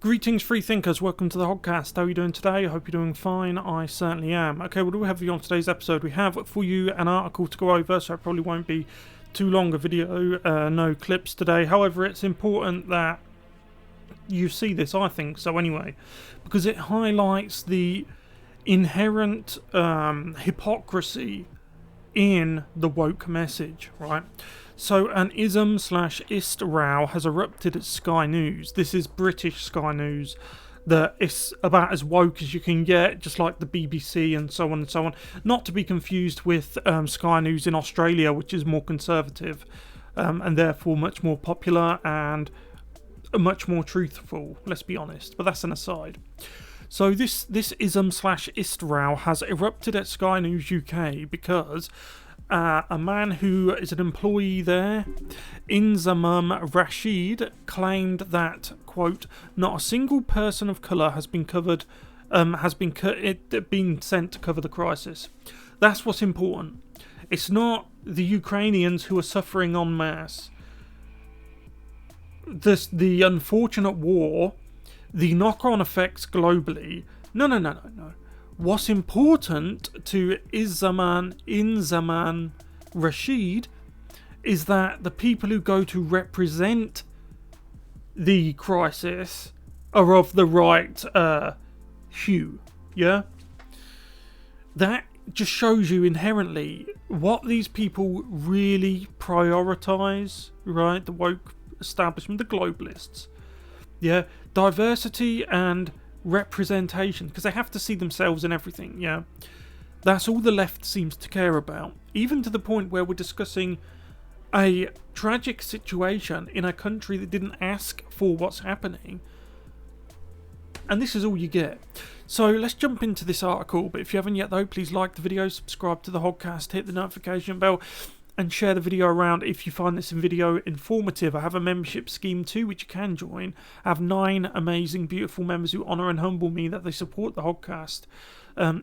Greetings, free thinkers. Welcome to the Hoggcast. How are you doing today? I hope you're doing fine. I certainly am. Okay, what do we have for you on today's episode? We have for you an article to go over, so it probably won't be too long a video. No clips today. However, it's important that you see this, I think, so anyway, because it highlights the inherent hypocrisy in the woke message, right? So an ism/ist row has erupted at Sky News. This is British Sky News. It's about as woke as you can get, just like the BBC and so on and so on. Not to be confused with Sky News in Australia, which is more conservative and therefore much more popular and much more truthful, let's be honest. But that's an aside. So this ism/ist row has erupted at Sky News UK because a man who is an employee there, Inzamam Rashid, claimed that, quote, not a single person of colour has been been sent to cover the crisis. That's what's important. It's not the Ukrainians who are suffering en masse. The unfortunate war, the knock-on effects globally. No. What's important to Inzamam Rashid is that the people who go to represent the crisis are of the right hue, yeah? That just shows you inherently what these people really prioritise, right? The woke establishment, the globalists, yeah? Diversity and representation, because they have to see themselves in everything, yeah? That's all the left seems to care about, even to the point where we're discussing a tragic situation in a country that didn't ask for what's happening, and this is all you get. So let's jump into this article, but if you haven't yet though, please like the video, subscribe to the Hoggcast, hit the notification bell, and share the video around if you find this video informative. I have a membership scheme too, which you can join. I have 9 amazing, beautiful members who honour and humble me that they support the Hoggcast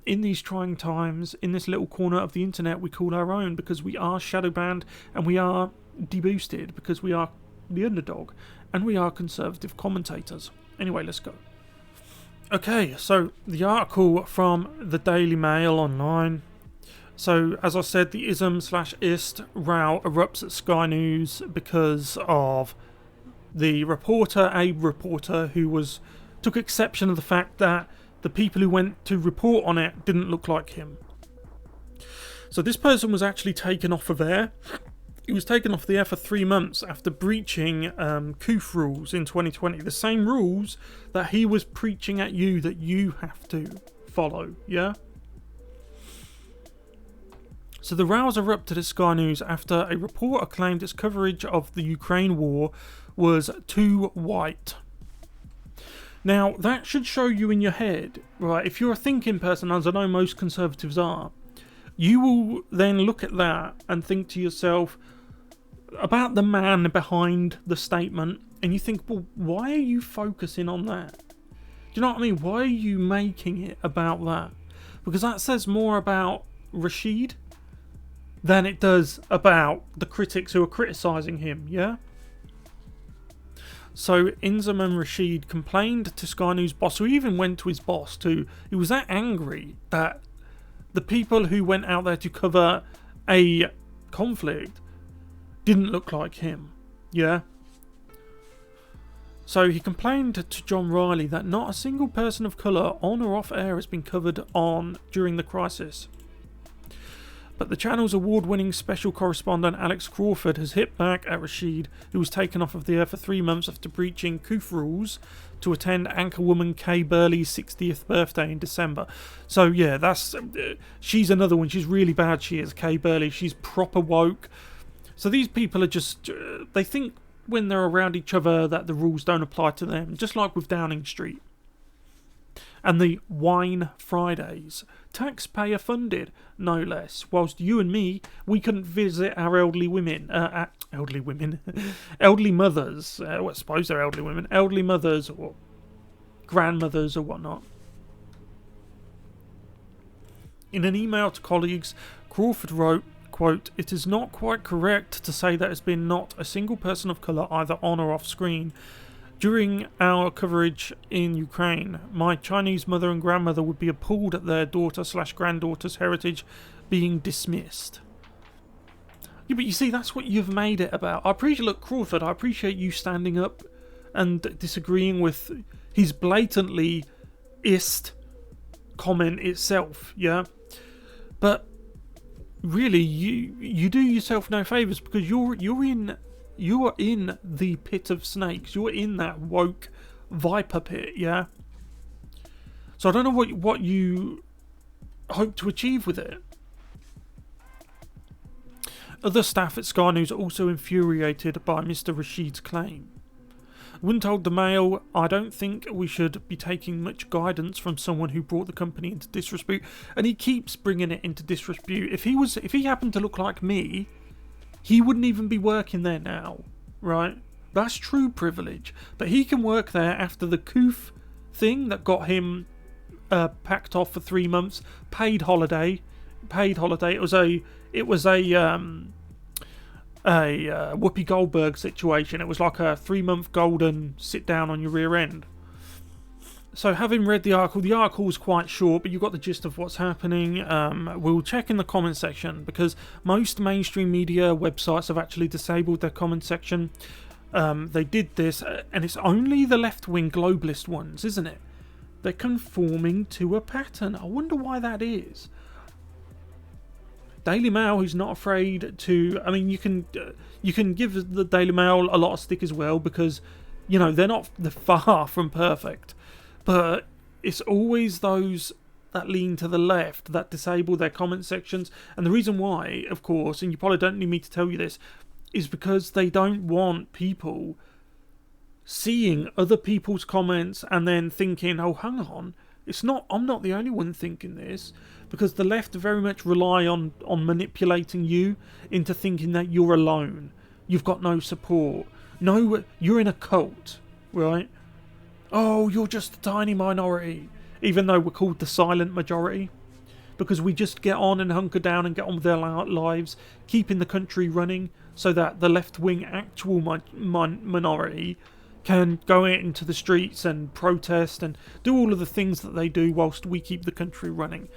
in these trying times, in this little corner of the internet we call our own, because we are shadow banned and we are deboosted, because we are the underdog and we are conservative commentators. Anyway, let's go. Okay, so the article from the Daily Mail online. So, as I said, the ism/ist row erupts at Sky News because of a reporter who took exception of the fact that the people who went to report on it didn't look like him. So this person was actually taken off of air. He was taken off the air for 3 months after breaching COOF rules in 2020. The same rules that he was preaching at you that you have to follow, yeah? So the rows erupted at Sky News after a reporter claimed its coverage of the Ukraine war was too white. Now, that should show you in your head, right? If you're a thinking person, as I know most conservatives are, you will then look at that and think to yourself about the man behind the statement, and you think, well, why are you focusing on that? Do you know what I mean? Why are you making it about that? Because that says more about Rashid than it does about the critics who are criticising him, yeah? So Inzamam Rashid complained to Sky News boss, who even went to his boss too. He was that angry that the people who went out there to cover a conflict didn't look like him, yeah? So he complained to John Riley that not a single person of colour on or off air has been covered on during the crisis. But the channel's award-winning special correspondent Alex Crawford has hit back at Rashid, who was taken off of the air for 3 months after breaching COOF rules to attend anchorwoman Kay Burley's 60th birthday in December. So yeah, she's another one. She's really bad, she is, Kay Burley. She's proper woke. So these people are just, they think when they're around each other that the rules don't apply to them, just like with Downing Street. And the Wine Fridays, taxpayer funded, no less, whilst you and me, we couldn't visit our elderly mothers, well, I suppose they're elderly women, elderly mothers or grandmothers or whatnot. In an email to colleagues, Crawford wrote, quote, "It is not quite correct to say there has been not a single person of colour either on or off screen During our coverage in Ukraine, my Chinese mother and grandmother would be appalled at their daughter/granddaughter's heritage being dismissed. Yeah, but you see, that's what you've made it about. I appreciate, look, Crawford, I appreciate you standing up and disagreeing with his blatantly ist comment itself, yeah? But really, you do yourself no favours, because you are in the pit of snakes. You're in that woke viper pit, yeah? So I don't know what you hope to achieve with it. Other staff at Sky News are also infuriated by Mr. Rashid's claim. When told the Mail, I don't think we should be taking much guidance from someone who brought the company into disrepute. And he keeps bringing it into disrepute. If he happened to look like me, he wouldn't even be working there now, right? That's true privilege. But he can work there after the Koof thing that got him packed off for 3 months, paid holiday. It was a Whoopi Goldberg situation. It was like a 3-month golden sit down on your rear end. So having read the article was quite short, but you got the gist of what's happening. We'll check in the comment section, because most mainstream media websites have actually disabled their comment section. They did this, and it's only the left-wing globalist ones, isn't it? They're conforming to a pattern. I wonder why that is. Daily Mail, who's not afraid to... I mean, you can give the Daily Mail a lot of stick as well, because, you know, they're far from perfect. But it's always those that lean to the left that disable their comment sections. And the reason why, of course, and you probably don't need me to tell you this, is because they don't want people seeing other people's comments and then thinking, oh, hang on, I'm not the only one thinking this. Because the left very much rely on manipulating you into thinking that you're alone. You've got no support. No, you're in a cult, right? Oh, you're just a tiny minority. Even though we're called the silent majority. Because we just get on and hunker down and get on with their lives, keeping the country running so that the left-wing actual minority can go out into the streets and protest and do all of the things that they do whilst we keep the country running.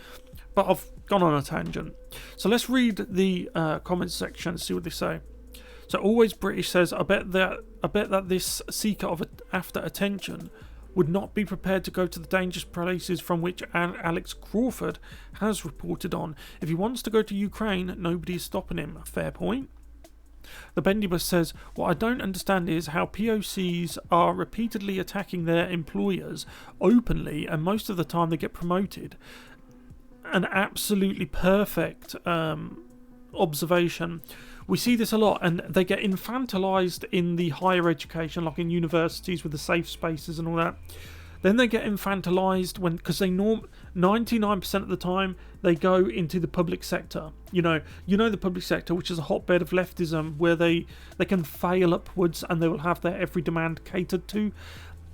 But I've gone on a tangent. So let's read the comments section and see what they say. So Always British says, I bet that this seeker after attention would not be prepared to go to the dangerous places from which Alex Crawford has reported on. If he wants to go to Ukraine, nobody is stopping him. Fair point. The Bendibus says, what I don't understand is how POCs are repeatedly attacking their employers openly, and most of the time they get promoted. An absolutely perfect observation. We see this a lot, and they get infantilized in the higher education, like in universities with the safe spaces and all that. Then they get infantilized because they 99% of the time they go into the public sector. You know the public sector, which is a hotbed of leftism, where they can fail upwards and they will have their every demand catered to.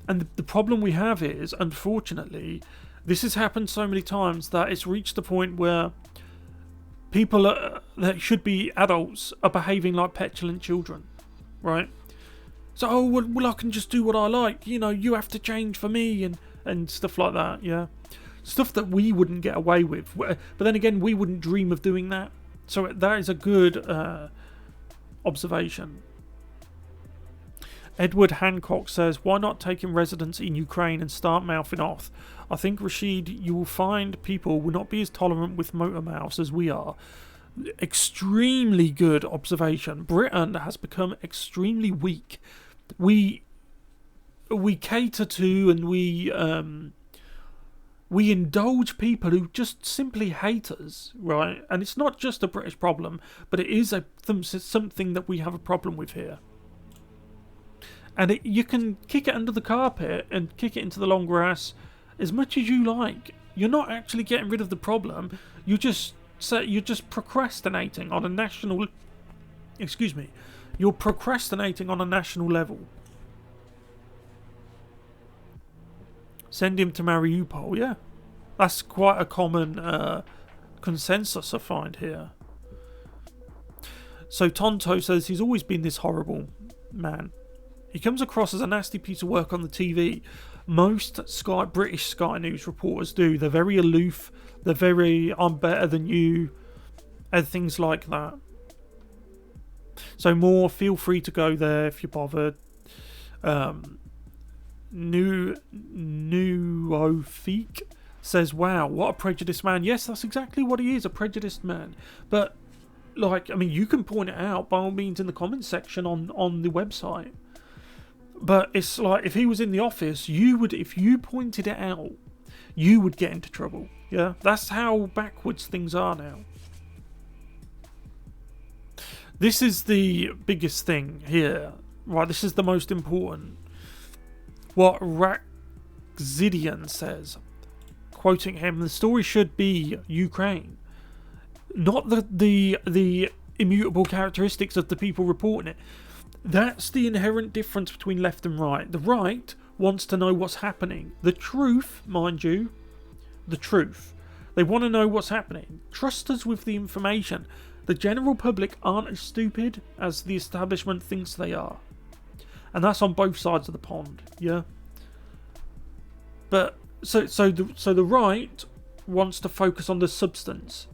And the problem we have is, unfortunately, this has happened so many times that it's reached the point where people that should be adults are behaving like petulant children, right? So, oh, well, I can just do what I like. You know, you have to change for me and stuff like that, yeah? Stuff that we wouldn't get away with. But then again, we wouldn't dream of doing that. So that is a good observation. Edward Hancock says, why not take in residence in Ukraine and start mouthing off? I think, Rashid, you will find people will not be as tolerant with motor mouths as we are. Extremely good observation. Britain has become extremely weak. We cater to and we indulge people who just simply hate us, right? And it's not just a British problem, but it is something that we have a problem with here. And you can kick it under the carpet and kick it into the long grass as much as you like. You're not actually getting rid of the problem. You're just procrastinating on a national... Excuse me. You're procrastinating on a national level. Send him to Mariupol, yeah. That's quite a common consensus I find here. So Tonto says he's always been this horrible man. He comes across as a nasty piece of work on the TV. Most British Sky News reporters do. They're very aloof. They're very, I'm better than you, and things like that. So more, feel free to go there if you're bothered. Nuofeek says, wow, what a prejudiced man. Yes, that's exactly what he is, a prejudiced man. But, like, I mean, you can point it out by all means in the comments section on the website. But it's like, if he was in the office, if you pointed it out, you would get into trouble. Yeah, that's how backwards things are now. This is the biggest thing here, right? This is the most important. What Raxidian says, quoting him, the story should be Ukraine, not the immutable characteristics of the people reporting it. That's the inherent difference between left and right. The right wants to know what's happening. The truth, mind you, the truth. They want to know what's happening. Trust us with the information. The general public aren't as stupid as the establishment thinks they are. And that's on both sides of the pond, yeah? But, so the right wants to focus on the substance.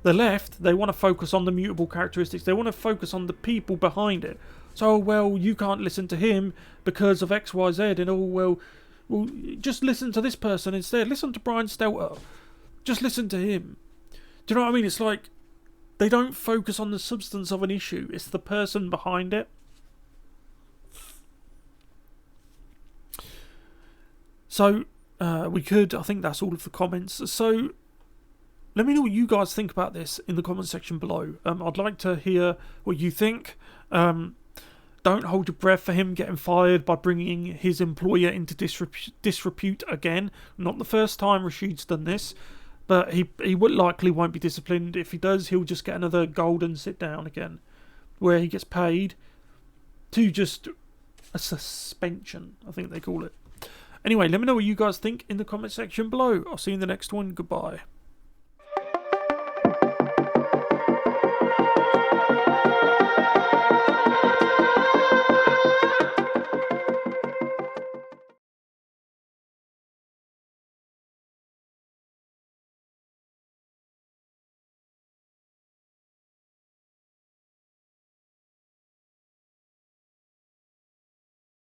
The left, they want to focus on the mutable characteristics. They want to focus on the people behind it. So, well, you can't listen to him because of X, Y, Z, and well, just listen to this person instead. Listen to Brian Stelter. Just listen to him. Do you know what I mean? It's like, they don't focus on the substance of an issue. It's the person behind it. So, I think that's all of the comments. So, let me know what you guys think about this in the comment section below. I'd like to hear what you think. Don't hold your breath for him getting fired by bringing his employer into disrepute again. Not the first time Rashid's done this, but he likely won't be disciplined. If he does, he'll just get another golden sit down again, where he gets paid to just a suspension, I think they call it. Anyway, let me know what you guys think in the comment section below. I'll see you in the next one. Goodbye.